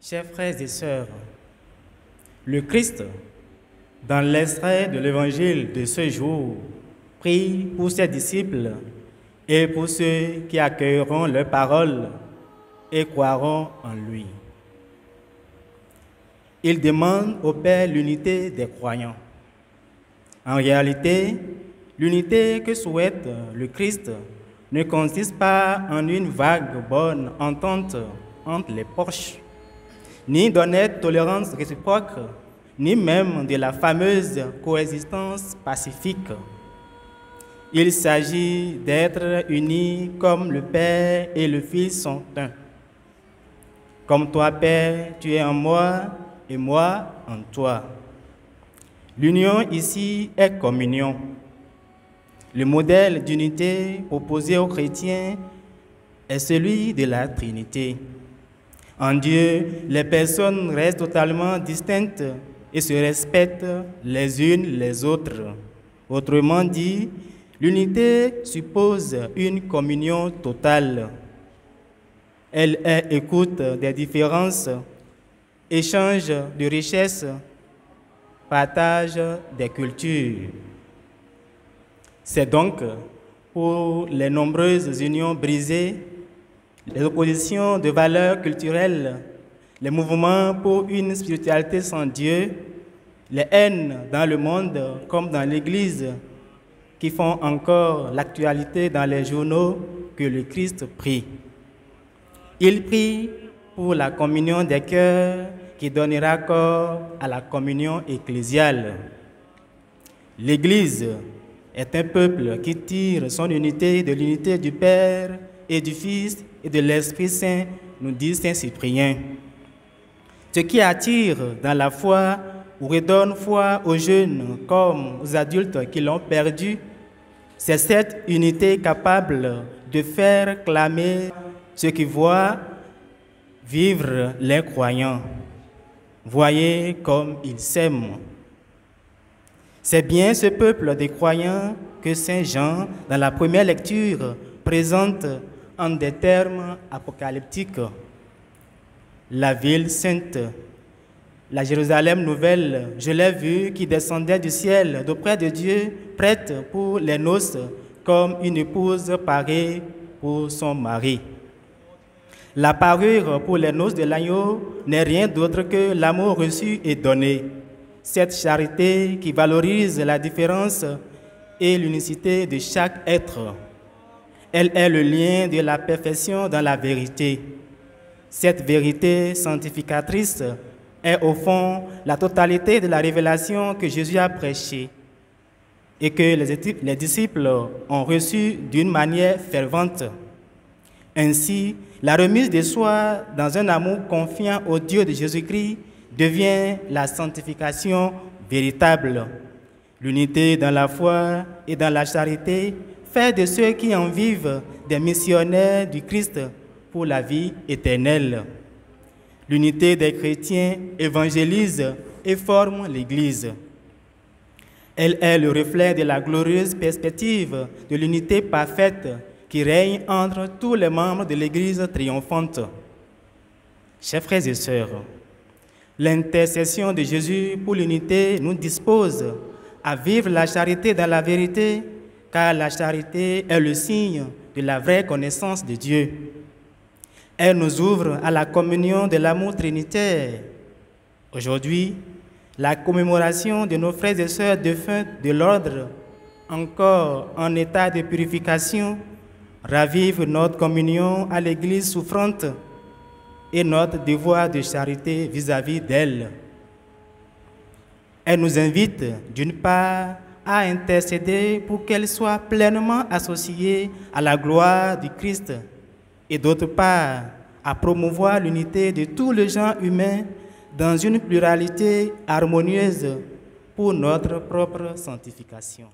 Chers frères et sœurs, le Christ, dans l'extrait de l'évangile de ce jour, prie pour ses disciples et pour ceux qui accueilleront leurs paroles et croiront en lui. Il demande au Père l'unité des croyants. En réalité, l'unité que souhaite le Christ ne consiste pas en une vague bonne entente entre les proches, ni d'honnête tolérance réciproque, ni même de la fameuse coexistence pacifique. Il s'agit d'être unis comme le Père et le Fils sont un. Comme toi, Père, tu es en moi et moi en toi. L'union ici est communion. Le modèle d'unité proposé aux chrétiens est celui de la Trinité. En Dieu, les personnes restent totalement distinctes et se respectent les unes les autres. Autrement dit, l'unité suppose une communion totale. Elle est écoute des différences, échange de richesses, partage des cultures. C'est donc pour les nombreuses unions brisées, les oppositions de valeurs culturelles, les mouvements pour une spiritualité sans Dieu, les haines dans le monde comme dans l'Église qui font encore l'actualité dans les journaux que le Christ prie. Il prie pour la communion des cœurs qui donnera corps à la communion ecclésiale. L'Église est un peuple qui tire son unité de l'unité du Père et du Fils et de l'Esprit Saint, nous dit Saint Cyprien. Ce qui attire dans la foi ou redonne foi aux jeunes comme aux adultes qui l'ont perdue, c'est cette unité capable de faire clamer ceux qui voient vivre les croyants. Voyez comme ils s'aiment. C'est bien ce peuple des croyants que Saint Jean, dans la première lecture, présente en des termes apocalyptiques. La ville sainte, la Jérusalem nouvelle, je l'ai vue qui descendait du ciel d'auprès de Dieu, prête pour les noces, comme une épouse parée pour son mari. La parure pour les noces de l'agneau n'est rien d'autre que l'amour reçu et donné. Cette charité qui valorise la différence et l'unicité de chaque être. Elle est le lien de la perfection dans la vérité. Cette vérité sanctificatrice est au fond la totalité de la révélation que Jésus a prêchée et que les disciples ont reçue d'une manière fervente. Ainsi, la remise de soi dans un amour confiant au Dieu de Jésus-Christ devient la sanctification véritable. L'unité dans la foi et dans la charité fait de ceux qui en vivent des missionnaires du Christ pour la vie éternelle. L'unité des chrétiens évangélise et forme l'Église. Elle est le reflet de la glorieuse perspective de l'unité parfaite qui règne entre tous les membres de l'Église triomphante. Chers frères et sœurs, l'intercession de Jésus pour l'unité nous dispose à vivre la charité dans la vérité, car la charité est le signe de la vraie connaissance de Dieu. Elle nous ouvre à la communion de l'amour trinitaire. Aujourd'hui, la commémoration de nos frères et sœurs défunts de l'ordre, encore en état de purification, ravive notre communion à l'Église souffrante et notre devoir de charité vis-à-vis d'elle. Elle nous invite, d'une part, à intercéder pour qu'elle soit pleinement associée à la gloire du Christ et d'autre part, à promouvoir l'unité de tout le genre humain dans une pluralité harmonieuse pour notre propre sanctification.